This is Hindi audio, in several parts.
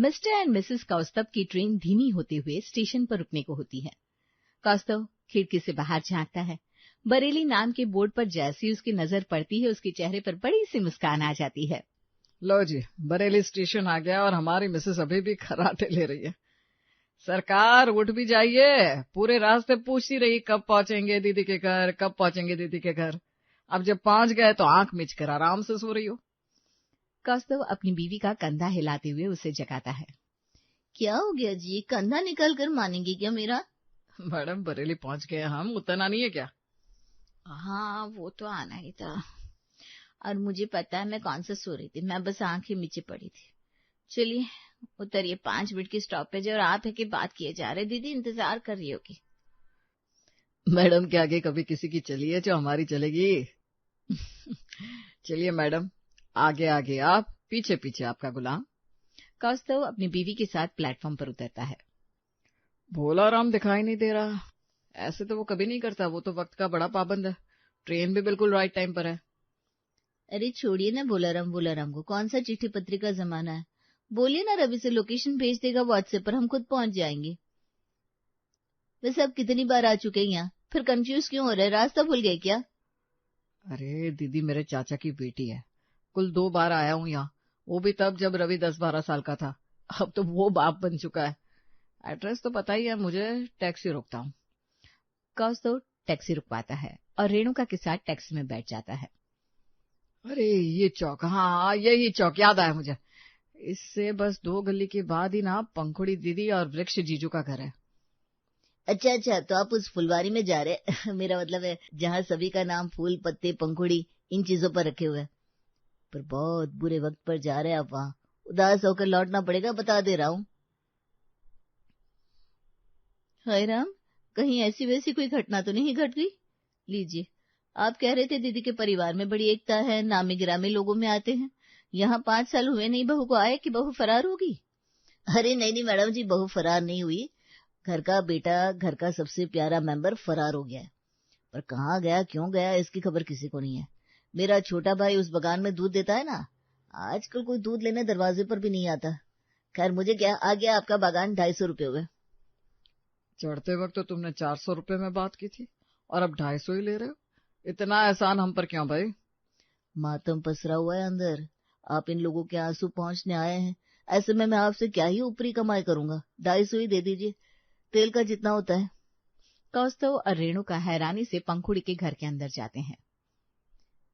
मिस्टर एंड मिसेस कौस्तभ की ट्रेन धीमी होते हुए स्टेशन पर रुकने को होती है। कौस्तभ खिड़की से बाहर झांकता है। बरेली नाम के बोर्ड पर जैसे ही उसकी नजर पड़ती है, उसके चेहरे पर बड़ी सी मुस्कान आ जाती है। लो जी, बरेली स्टेशन आ गया और हमारी मिसेस अभी भी खर्राटे ले रही है। सरकार उठ भी जाइए, पूरे रास्ते पूछती रही कब पहुंचेंगे दीदी के घर, कब पहुंचेंगे दीदी के घर। अब जब पहुंच गए तो आंख मिच कर आराम से सो रही हो। कौस्तभ अपनी बीवी का कंधा हिलाते हुए उसे जगाता है। क्या हो गया जी, कंधा निकाल कर मानेंगे क्या मेरा? मैडम बरेली पहुंच गए हम, उतना नहीं है क्या? हाँ वो तो आना ही था, और मुझे पता है मैं कौन सा सो रही थी, मैं बस आंखें मीचे पड़ी थी। चलिए उतरिए, 5 मिनट की स्टॉपेज और आप है कि बात किए जा रहे। दीदी इंतजार कर रही होगी। मैडम के आगे कभी किसी की चलिए जो हमारी चलेगी। चलिए मैडम, आगे आगे आप, पीछे पीछे आपका गुलाम। कौस्तभ अपनी बीवी के साथ प्लेटफॉर्म पर उतरता है। भोला राम दिखाई नहीं दे रहा। ऐसे तो वो कभी नहीं करता, वो तो वक्त का बड़ा पाबंद है। ट्रेन भी बिल्कुल राइट टाइम पर है। अरे छोड़िए ना भोला राम को, कौन सा चिट्ठी पत्री का जमाना है। बोलिए ना, रवि से लोकेशन भेज देगा व्हाट्सएप पर, हम खुद पहुंच जाएंगे। वैसे अब कितनी बार आ चुके हैं यहाँ, फिर कंफ्यूज क्यों हो रहे, रास्ता भूल गए क्या? अरे दीदी, मेरे चाचा की बेटी है, कुल 2 बार आया हूँ यहाँ, वो भी तब जब रवि 10-12 साल का था। अब तो वो बाप बन चुका है। एड्रेस तो पता ही है मुझे, टैक्सी रोकता हूँ। कौस्तभ टैक्सी रुकवाता है और रेणुका के साथ टैक्सी में बैठ जाता है। अरे ये चौक, हाँ यही चौक याद आया मुझे। इससे बस 2 गली के बाद ही ना पंखुड़ी दीदी और वृक्ष जीजू का घर है। अच्छा, तो आप उस फुलवारी में जा रहे मेरा मतलब है जहाँ सभी का नाम फूल, पत्ते, पंखुड़ी इन चीजों पर रखे हुए हैं। पर बहुत बुरे वक्त पर जा रहे हैं आप, वहाँ उदास होकर लौटना पड़ेगा, बता दे रहा हूँ। हाय राम, कहीं ऐसी वैसी कोई घटना तो नहीं घट गई? लीजिए, आप कह रहे थे दीदी के परिवार में बड़ी एकता है, नामी गिरामी लोगों में आते हैं। यहाँ 5 साल हुए नहीं बहू को आए कि बहू फरार होगी? अरे नहीं मैडम जी, बहू फरार नहीं हुई। घर का बेटा, घर का सबसे प्यारा मेंबर फरार हो गया है, पर कहाँ गया, क्यों गया, इसकी खबर किसी को नहीं है। मेरा छोटा भाई उस बगान में दूध देता है ना, आजकल कोई दूध लेने दरवाजे पर भी नहीं आता। खैर मुझे क्या, आ गया आपका बागान 250 रुपए हुए। चढ़ते वक्त तो तुमने 400 रुपए में बात की थी और अब 250 ही ले रहे हो। इतना एहसान हम पर क्यों भाई? मातम पसरा हुआ है अंदर, आप इन लोगों के आंसू पहुंचने आए हैं, ऐसे में मैं आपसे क्या ही ऊपरी कमाई करूंगा। 250 ही दे दीजिए, तेल का जितना होता है। कौस्तभ और रेणुका हैरानी से पंखुड़ी के घर के अंदर जाते हैं।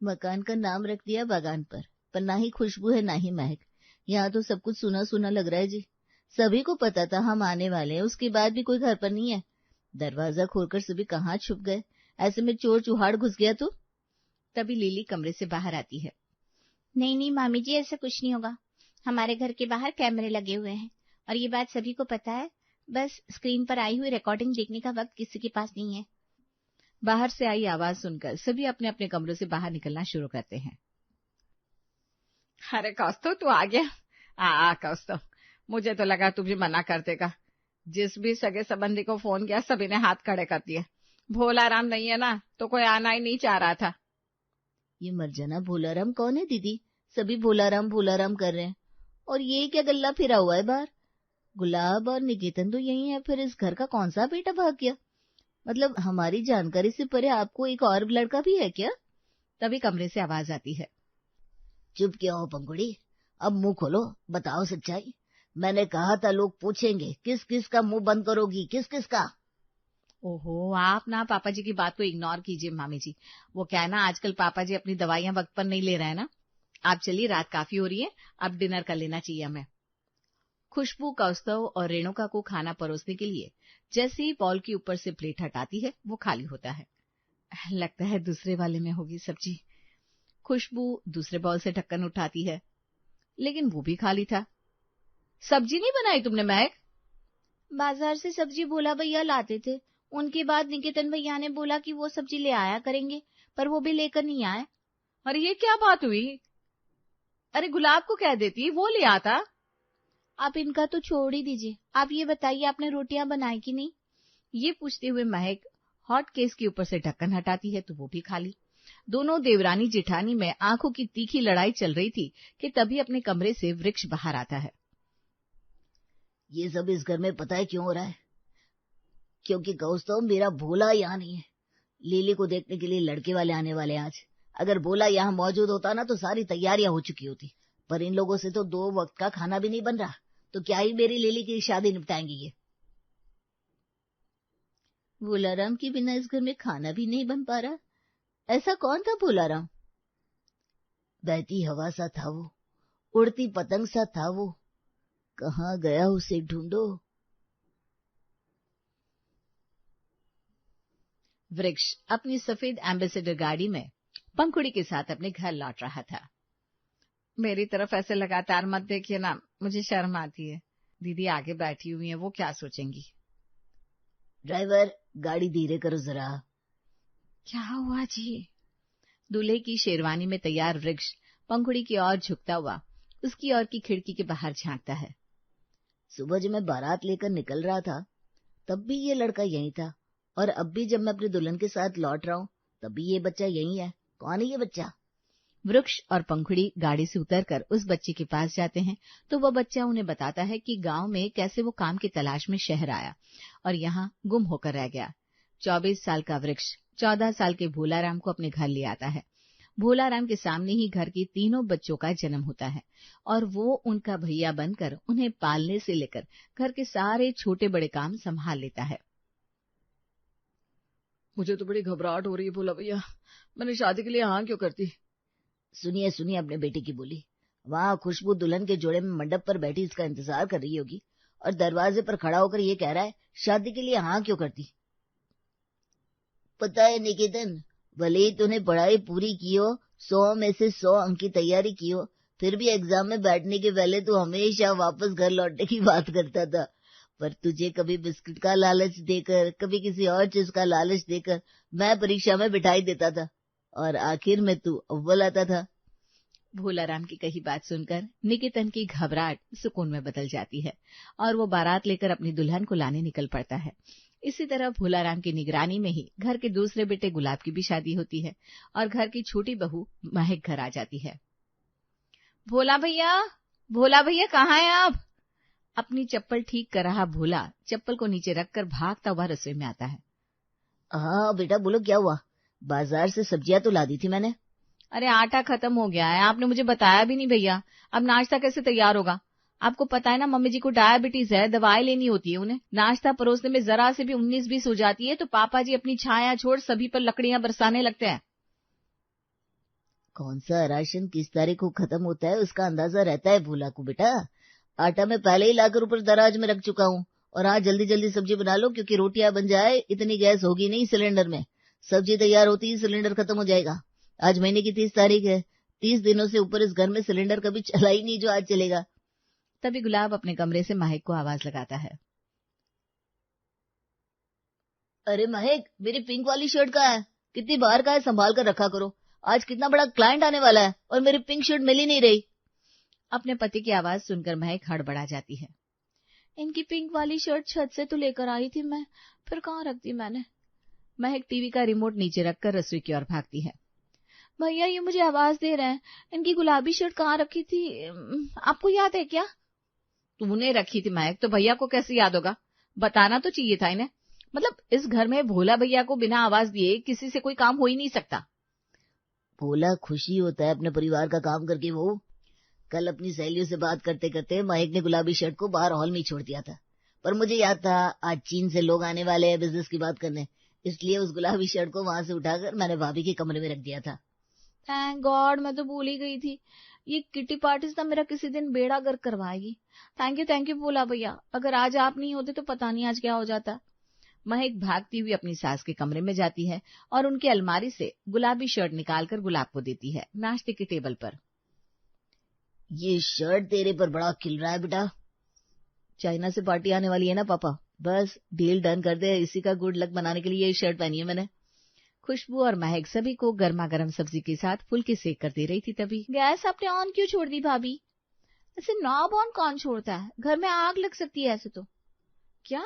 मकान का नाम रख दिया बागान पर ना ही खुशबू है ना ही महक। यहाँ तो सब कुछ सुना सुना लग रहा है जी। सभी को पता था हम आने वाले हैं, उसके बाद भी कोई घर पर नहीं है। दरवाजा खोलकर सभी कहाँ छुप गए, ऐसे में चोर चुहाड़ घुस गया तो? तभी लिली कमरे से बाहर आती है। नहीं मामी जी, ऐसा कुछ नहीं होगा। हमारे घर के बाहर कैमरे लगे हुए हैं और ये बात सभी को पता है। बस स्क्रीन पर आई हुई रिकॉर्डिंग देखने का वक्त किसी के पास नहीं है। बाहर से आई आवाज सुनकर सभी अपने अपने कमरों से बाहर निकलना शुरू करते हैं। अरे कौस्तभ, तू आ गया? कौस्तभ, मुझे तो लगा तुझे मना कर देगा। जिस भी सगे संबंधी को फोन किया सभी ने हाथ खड़े कर दिए। भोला राम नहीं है ना तो कोई आना ही नहीं चाह रहा था। ये मर जाना भोला राम कौन है दीदी? सभी भोला राम कर रहे हैं, और ये क्या गल्ला फिरा हुआ है बाहर? गुलाब और निकेतन तो यही है, फिर इस घर का कौन सा बेटा भाग गया? मतलब हमारी जानकारी से परे आपको एक और लड़का भी है क्या? तभी कमरे से आवाज आती है। चुप क्या हो पंखुड़ी, अब मुंह खोलो, बताओ सच्चाई। मैंने कहा था लोग पूछेंगे, किस किस का मुंह बंद करोगी, किस किस का? ओहो, आप ना पापा जी की बात को इग्नोर कीजिए मामी जी। वो क्या है ना, आजकल पापा जी अपनी दवाइयां वक्त पर नहीं ले रहे हैं ना। आप चलिए, रात काफी हो रही है, अब डिनर कर लेना चाहिए हमें। खुशबू कौस्तभ और रेणुका को खाना परोसने के लिए जैसे ही बॉल के ऊपर से प्लेट हटाती है वो खाली होता है। लगता है दूसरे वाले में होगी सब्जी। खुशबू दूसरे बॉल से ढक्कन उठाती है, लेकिन वो भी खाली था। सब्जी नहीं बनाई तुमने महक? बाजार से सब्जी भोला भैया लाते थे, उनके बाद निकेतन भैया ने बोला कि वो सब्जी ले आया करेंगे, पर वो भी लेकर नहीं आए। अरे ये क्या बात हुई? अरे गुलाब को कह देती, वो ले आता। आप इनका तो छोड़ ही दीजिए, आप ये बताइए आपने रोटियां बनाई कि नहीं? ये पूछते हुए महक हॉट केस के ऊपर से ढक्कन हटाती है तो वो भी खाली। दोनों देवरानी जेठानी में आंखों की तीखी लड़ाई चल रही थी कि तभी अपने कमरे से वृक्ष बाहर आता है। ये सब इस घर में पता है क्यों हो रहा है? क्योंकि कौस्तुभ, मेरा भोला यहाँ नहीं है। लिली को देखने के लिए लड़के वाले आने वाले हैं आज। अगर भोला यहाँ मौजूद होता ना तो सारी तैयारियां हो चुकी होती, पर इन लोगों से तो 2 वक्त का खाना भी नहीं बन रहा, तो क्या ही मेरी लिली की शादी निपटाएंगे ये। भोलाराम के बिना इस घर में खाना भी नहीं बन पा रहा। ऐसा कौन था भोलाराम? बहती हवा सा था वो, उड़ती पतंग सा था वो, कहाँ गया उसे ढूंढो। वृक्ष अपनी सफेद एम्बेसडर गाड़ी में पंखुड़ी के साथ अपने घर लौट रहा था। मेरी तरफ ऐसे लगातार मत देखिए ना, मुझे शर्म आती है। दीदी आगे बैठी हुई है, वो क्या सोचेंगी। ड्राइवर, गाड़ी धीरे करो जरा। क्या हुआ जी? दूल्हे की शेरवानी में तैयार वृक्ष पंखुड़ी की ओर झुकता हुआ उसकी ओर की खिड़की के बाहर झांकता है। सुबह जब मैं बारात लेकर निकल रहा था तब भी ये लड़का यहीं था, और अब भी जब मैं अपनी दुल्हन के साथ लौट रहा हूँ तब भी ये बच्चा यहीं है। कौन है ये बच्चा? वृक्ष और पंखुड़ी गाड़ी से उतरकर उस बच्चे के पास जाते हैं तो वह बच्चा उन्हें बताता है कि गांव में कैसे वो काम की तलाश में शहर आया और यहाँ गुम होकर रह गया। 24 साल का वृक्ष 14 साल के भोलाराम को अपने घर ले आता है। भोलाराम के सामने ही घर की तीनों बच्चों का जन्म होता है और वो उनका भैया बनकर उन्हें पालने से लेकर घर के सारे छोटे बड़े काम संभाल लेता है। मुझे तो बड़ी घबराहट हो रही है भोला भैया, मैंने शादी के लिए हाँ क्यों करती। सुनिए सुनिए अपने बेटे की बोली। वहाँ खुशबू दुल्हन के जोड़े में मंडप पर बैठी इसका इंतजार कर रही होगी और दरवाजे पर खड़ा होकर ये कह रहा है शादी के लिए हाँ क्यों करती। पता है निकेतन, भले ही तूने पढ़ाई पूरी की हो, 100 में से 100 अंक की तैयारी की हो, फिर भी एग्जाम में बैठने के पहले तू हमेशा वापस घर लौटने की बात करता था। पर तुझे कभी बिस्किट का लालच देकर, कभी किसी और चीज का लालच देकर मैं परीक्षा में बिठाई देता था और आखिर में तू अव्वल आता था। भोलाराम की कही बात सुनकर निकेतन की घबराहट सुकून में बदल जाती है और वो बारात लेकर अपनी दुल्हन को लाने निकल पड़ता है। इसी तरह भोलाराम की निगरानी में ही घर के दूसरे बेटे गुलाब की भी शादी होती है और घर की छोटी बहू महक घर आ जाती है। भोला भैया कहाँ हैं आप? अपनी चप्पल ठीक कर रहा भोला चप्पल को नीचे रखकर भागता हुआ रसोई में आता है। हाँ बेटा बोलो, क्या हुआ? बाजार से सब्जियां तो ला दी थी मैंने। अरे आटा खत्म हो गया है, आपने मुझे बताया भी नहीं भैया। अब नाश्ता कैसे तैयार होगा? आपको पता है ना मम्मी जी को डायबिटीज है, दवाई लेनी होती है उन्हें। नाश्ता परोसने में जरा से भी 19-20 हो जाती है तो पापा जी अपनी छाया छोड़ सभी पर लकड़ियां बरसाने लगते हैं। कौन सा राशन किस तारीख को खत्म होता है उसका अंदाजा रहता है भोला को बेटा। आटा मैं पहले ही लाकर ऊपर दराज में रख चुका हूँ और हाँ जल्दी जल्दी सब्जी बना लो क्योंकि रोटियां बन जाए इतनी गैस होगी नहीं सिलेंडर में। सब्जी तैयार होती ही सिलेंडर खत्म हो जाएगा। आज महीने की 30 तारीख है, 30 दिनों से ऊपर इस घर में सिलेंडर कभी चला ही नहीं जो आज चलेगा। तभी गुलाब अपने कमरे से महक को आवाज लगाता है। अरे महक, मेरी पिंक वाली शर्ट कहाँ है? कितनी बार का है, संभाल कर रखा करो। आज कितना बड़ा क्लाइंट आने वाला है और मेरी पिंक शर्ट मिल ही नहीं रही। अपने पति की आवाज सुनकर महक हड़बड़ा जाती है। इनकी पिंक वाली शर्ट छत से तो लेकर आई थी मैं, फिर कहाँ रख दी मैंने। महक टीवी का रिमोट नीचे रखकर रसोई की ओर भागती है। भैया ये मुझे आवाज दे रहे हैं, इनकी गुलाबी शर्ट कहाँ रखी थी, आपको याद है क्या? तूने रखी थी महक, तो भैया को कैसे याद होगा? बताना तो चाहिए था इन्हें। मतलब इस घर में भोला भैया को बिना आवाज दिए किसी से कोई काम हो ही नहीं सकता। भोला खुशी होता है अपने परिवार का काम करके। वो कल अपनी सहेलियों से बात करते करते महक ने गुलाबी शर्ट को बाहर हॉल में छोड़ दिया था, पर मुझे याद था आज चीन से लोग आने वाले हैं बिजनेस की बात करने, इसलिए उस गुलाबी शर्ट को वहां से उठाकर मैंने भाभी के कमरे में रख दिया था। थैंक गॉड, मैं तो भूल ही गई थी। ये किटी पार्टी तो मेरा किसी दिन बेड़ा गर्क करवाएगी। थैंक यू भोला भैया, अगर आज आप नहीं होते तो पता नहीं आज क्या हो जाता। महक भागती हुई अपनी सास के कमरे में जाती है और उनकी अलमारी से गुलाबी शर्ट निकालकर गुलाब को देती है नाश्ते के टेबल पर। ये शर्ट तेरे पर बड़ा खिल रहा है बेटा। चाइना से पार्टी आने वाली है ना पापा, बस डील डन कर दे। इसी का गुड लक बनाने के लिए ये शर्ट पहनी है मैंने। खुशबू और महक सभी को गर्मा गर्म सब्जी के साथ फुल्के सेक कर दे रही थी। तभी गैस आपने ऑन क्यों छोड़ दी भाभी? ऐसे नॉब ऑन कौन छोड़ता है? घर में आग लग सकती है ऐसे तो। क्या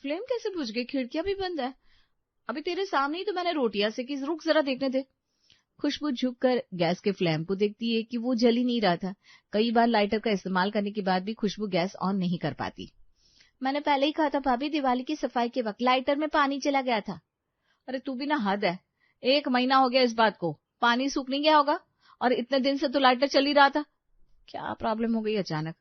फ्लेम कैसे बुझ गई? खिड़कियां भी बंद है। अभी तेरे सामने ही तो मैंने रोटियां सेकी, रुक जरा देखने दे। खुशबू झुककर गैस के फ्लेम को देखती है कि वो जल ही नहीं रहा था। कई बार लाइटर का इस्तेमाल करने के बाद भी खुशबू गैस ऑन नहीं कर पाती। मैंने पहले ही कहा था भाभी, दिवाली की सफाई के वक्त लाइटर में पानी चला गया था। अरे तू भी ना हद है, 1 महीना हो गया इस बात को, पानी सूख नहीं गया होगा, और इतने दिन से तो लाइटर चल ही रहा था। क्या प्रॉब्लम हो गई अचानक?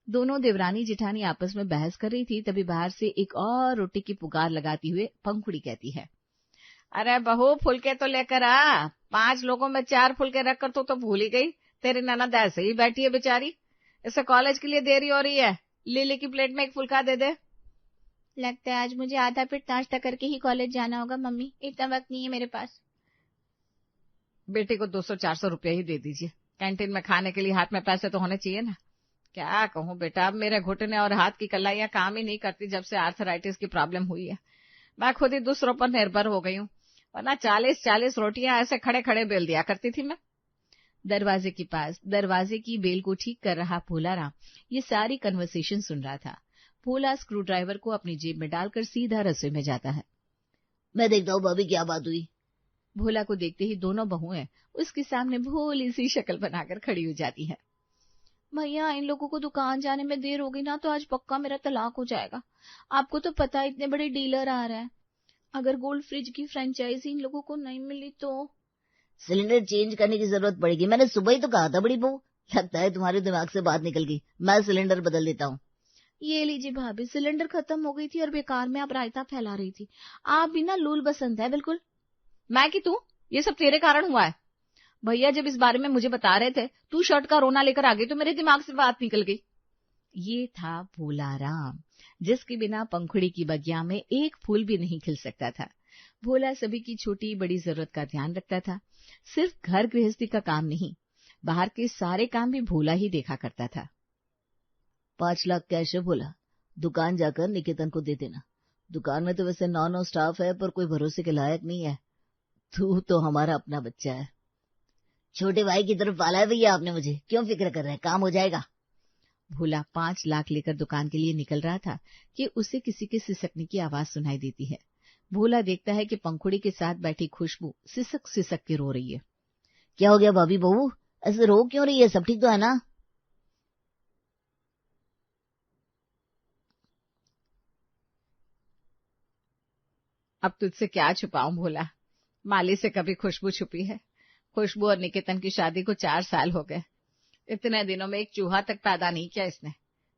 दोनों देवरानी जिठानी आपस में बहस कर रही थी, तभी बाहर से एक और रोटी की पुकार लगाती हुए पंखुड़ी कहती है, अरे बहू फुलके तो लेकर आ, 5 लोगों में 4 फुलके रखकर तो भूल ही गई। तेरी ननद ऐसे ही बैठी है बेचारी, इसे कॉलेज के लिए देरी हो रही है, लीली की प्लेट में 1 फुलका दे दे। लगता है आज मुझे आधा पेट नाश्ता करके ही कॉलेज जाना होगा मम्मी, इतना वक्त नहीं है मेरे पास। बेटे को 200-400 रुपया ही दे दीजिए, कैंटीन में खाने के लिए हाथ में पैसे तो होने चाहिए ना। क्या कहूँ बेटा, अब मेरे घुटने और हाथ की कलाइयां काम ही नहीं करती जब से आर्थराइटिस की प्रॉब्लम हुई है। मैं खुद ही दूसरों पर निर्भर हो गई हूँ, वरना 40-40 रोटियां ऐसे खड़े खड़े बेल दिया करती थी मैं। दरवाजे के पास दरवाजे की बेल को ठीक कर रहा भोलाराम ये सारी कन्वर्सेशन सुन रहा था। भोला स्क्रू ड्राइवर को अपनी जेब में डालकर सीधा रसोई में जाता है। मैं देखता हूँ भाभी क्या बात हुई। भोला को देखते ही दोनों बहुएं उसके सामने भोली सी शक्ल बनाकर खड़ी हो जाती है। भैया, इन लोगों को दुकान जाने में देर होगी ना तो आज पक्का मेरा तलाक हो जाएगा। आपको तो पता है इतने बड़े डीलर आ रहे हैं, अगर गोल्ड फ्रिज की फ्रेंचाइजी इन लोगों को नहीं मिली तो। सिलेंडर चेंज करने की जरूरत पड़ेगी, मैंने सुबह ही तो कहा था बड़ी बहू। लगता है तुम्हारे दिमाग से बात निकल गई, मैं सिलेंडर बदल देता हूँ। ये लीजिए भाभी, सिलेंडर खत्म हो गई थी और बेकार में आप रायता फैला रही थी। आप भी ना लूल बसंत है बिल्कुल। मैं कि तू, ये सब तेरे कारण हुआ है। भैया जब इस बारे में मुझे बता रहे थे, तू शर्ट का रोना लेकर आ गई तो मेरे दिमाग से बात निकल गई। ये था भोलाराम, जिसके बिना पंखुड़ी की बगिया में एक फूल भी नहीं खिल सकता था। भोला सभी की छोटी बड़ी जरूरत का ध्यान रखता था। सिर्फ घर गृहस्थी का काम नहीं, बाहर के सारे काम भी भोला ही देखा करता था। 5 लाख कैश है भोला, दुकान जाकर निकेतन को दे देना। दुकान में तो वैसे 9 स्टाफ है, पर कोई भरोसे के लायक नहीं है। तू तो हमारा अपना बच्चा है। छोटे भाई की तरफ पाला है भैया आपने मुझे, क्यों फिक्र कर रहे हैं, काम हो जाएगा। भोला 5 लाख लेकर दुकान के लिए निकल रहा था कि उसे किसी के सिसकने की आवाज सुनाई देती है। भोला देखता है कि पंखुड़ी के साथ बैठी खुशबू सिसक सिसक के रो रही है। क्या हो गया भाभी बहू, ऐसे रो क्यों रही है, सब ठीक तो है ना? अब तुझसे क्या छुपाऊं भोला, माली से कभी खुशबू छुपी है। खुशबू और निकेतन की शादी को 4 साल हो गए, इतने दिनों में एक चूहा तक पैदा नहीं किया इसने।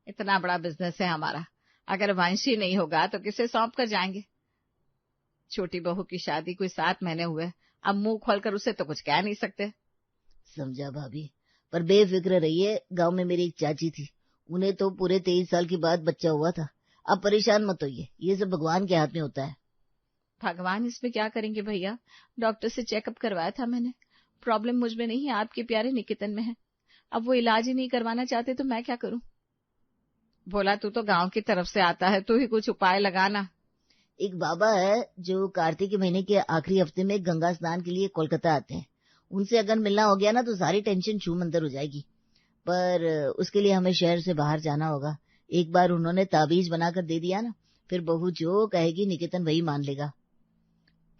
इतना बड़ा बिजनेस है हमारा, अगर वंशी नहीं होगा तो किसे सौंप कर जाएंगे। छोटी बहू की शादी कोई 7 महीने हुए, अब मुंह खोलकर उसे तो कुछ कह नहीं सकते। समझा भाभी, पर बेफिक्र रहिए। गांव में मेरी एक चाची थी, उन्हें तो पूरे 23 साल के बाद बच्चा हुआ था। अब परेशान मत होइए, ये सब भगवान के हाथ में होता है। भगवान इसमें क्या करेंगे भैया, डॉक्टर से चेकअप करवाया था मैंने, प्रॉब्लम मुझ में नहीं आपके प्यारे निकेतन में है। अब वो इलाज ही नहीं करवाना चाहते तो मैं क्या करूं। बोला तू तो गांव की तरफ से आता है, तू ही कुछ उपाय लगाना। एक बाबा है जो कार्तिक के महीने के आखिरी हफ्ते में गंगा स्नान के लिए कोलकाता आते हैं, उनसे अगर मिलना हो गया ना तो सारी टेंशन छूमंतर हो जाएगी। पर उसके लिए हमें शहर से बाहर जाना होगा। एक बार उन्होंने ताबीज बनाकर दे दिया ना, फिर बहू जो कहेगी निकेतन वही मान लेगा।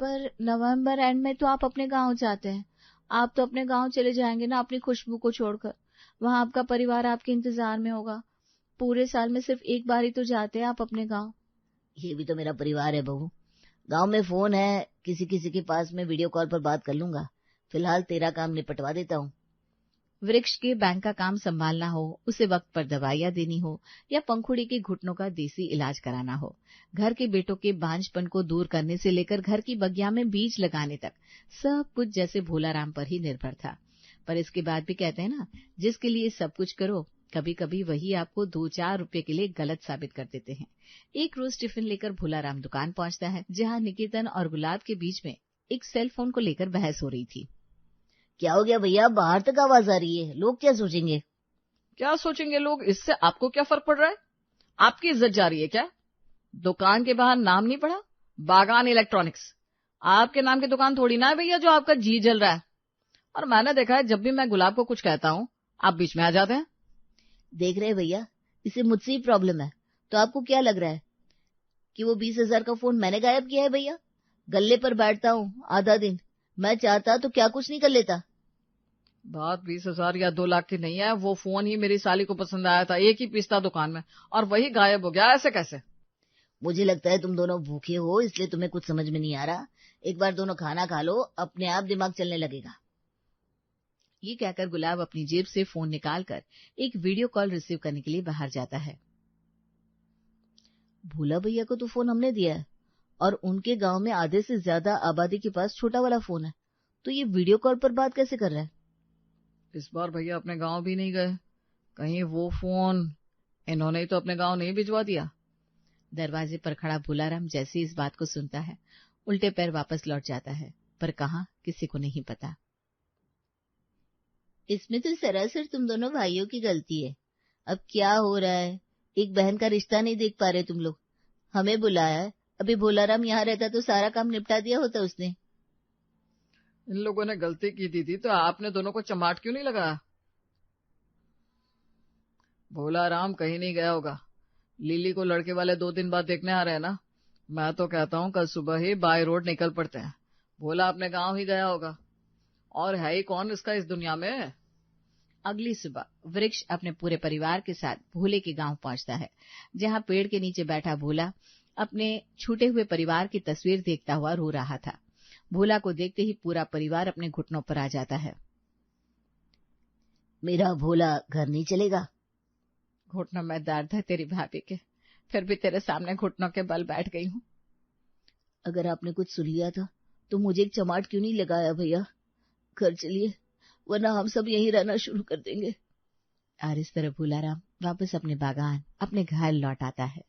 पर नवंबर एंड में तो आप अपने गांव जाते हैं, आप तो अपने गांव चले जाएंगे ना अपनी खुशबू को छोड़कर। वहां आपका परिवार आपके इंतजार में होगा। पूरे साल में सिर्फ एक बार ही तो जाते हैं आप अपने गांव। ये भी तो मेरा परिवार है बहू, गांव में फोन है, किसी किसी के पास में वीडियो कॉल पर बात कर लूंगा। फिलहाल तेरा काम निपटवा देता हूँ। वृक्ष के बैंक का काम संभालना हो, उसे वक्त पर दवाइयां देनी हो, या पंखुड़ी के घुटनों का देसी इलाज कराना हो, घर के बेटों के बांझपन को दूर करने से लेकर घर की बगिया में बीज लगाने तक सब कुछ जैसे भोलाराम पर ही निर्भर था। पर इसके बाद भी कहते हैं ना, जिसके लिए सब कुछ करो, कभी कभी वही आपको 2-4 रुपए के लिए गलत साबित कर देते हैं। एक रोज टिफिन लेकर भोलाराम दुकान पहुंचता है, जहां निकेतन और गुलाब के बीच में एक सेल फोन को लेकर बहस हो रही थी। क्या हो गया भैया, बाहर तक आवाज आ रही है, लोग क्या सोचेंगे? क्या सोचेंगे लोग, इससे आपको क्या फर्क पड़ रहा है? आपकी इज्जत जा रही है क्या? दुकान के बाहर नाम नहीं पड़ा, बागान इलेक्ट्रॉनिक्स। आपके नाम की दुकान थोड़ी ना है भैया जो आपका जी जल रहा है। और मैंने देखा है जब भी मैं गुलाब को कुछ कहता हूँ आप बीच में आ जाते हैं। देख रहे भैया, इसे मुझसे ही प्रॉब्लम है, तो आपको क्या लग रहा है कि वो 20,000 का फोन मैंने गायब किया है? भैया गले पर बैठता हूँ आधा दिन, मैं चाहता तो क्या कुछ नहीं कर लेता। बात 20,000 या 2 लाख की नहीं है, वो फोन ही मेरी साली को पसंद आया था, एक ही पीस था दुकान में और वही गायब हो गया। ऐसे कैसे? मुझे लगता है तुम दोनों भूखे हो, इसलिए तुम्हें कुछ समझ में नहीं आ रहा। एक बार दोनों खाना खा लो, अपने आप दिमाग चलने लगेगा। ये कहकर गुलाब अपनी जेब से फोन निकालकर एक वीडियो कॉल रिसीव करने के लिए बाहर जाता है। भोला भैया को तो फोन हमने दिया है और उनके गांव में आधे से ज्यादा आबादी के पास छोटा वाला फोन है, तो ये वीडियो कॉल पर बात कैसे कर रहा है? इस बार भैया अपने गांव भी नहीं गए, कहीं वो फोन इन्होंने ही तो अपने गांव नहीं भिजवा दिया। दरवाजे पर खड़ा भोलाराम जैसे ही इस बात को सुनता है उल्टे पैर वापस लौट जाता है, पर कहाँ किसी को नहीं पता। इसमें तो सरासर तुम दोनों भाइयों की गलती है। अब क्या हो रहा है, एक बहन का रिश्ता नहीं देख पा रहे तुम लोग। हमें बुलाया है, अभी भोलाराम यहाँ रहता तो सारा काम निपटा दिया होता उसने। इन लोगों ने गलती की थी तो आपने दोनों को चमाट क्यों नहीं लगाया? भोलाराम कहीं नहीं गया होगा, लिली को लड़के वाले 2 दिन बाद देखने आ रहे हैं ना। मैं तो कहता हूँ कल सुबह ही बाय रोड निकल पड़ते हैं। भोला अपने गांव ही गया होगा, और है ही कौन इसका इस दुनिया में। अगली सुबह वृक्ष अपने पूरे परिवार के साथ भोले के गांव पहुंचता है, जहां पेड़ के नीचे बैठा भोला अपने छूटे हुए परिवार की तस्वीर देखता हुआ रो रहा था। भोला को देखते ही पूरा परिवार अपने घुटनों पर आ जाता है। मेरा भोला घर नहीं चलेगा? घुटनों में दर्द है तेरी भाभी के, फिर भी तेरे सामने घुटनों के बल बैठ गई हूँ। अगर आपने कुछ सुन लिया था तो मुझे एक चमाट क्यों नहीं लगाया भैया? घर चलिए, वरना हम सब यहीं रहना शुरू कर देंगे। और इस तरह भोलाराम वापस अपने बागान, अपने घर लौट आता है।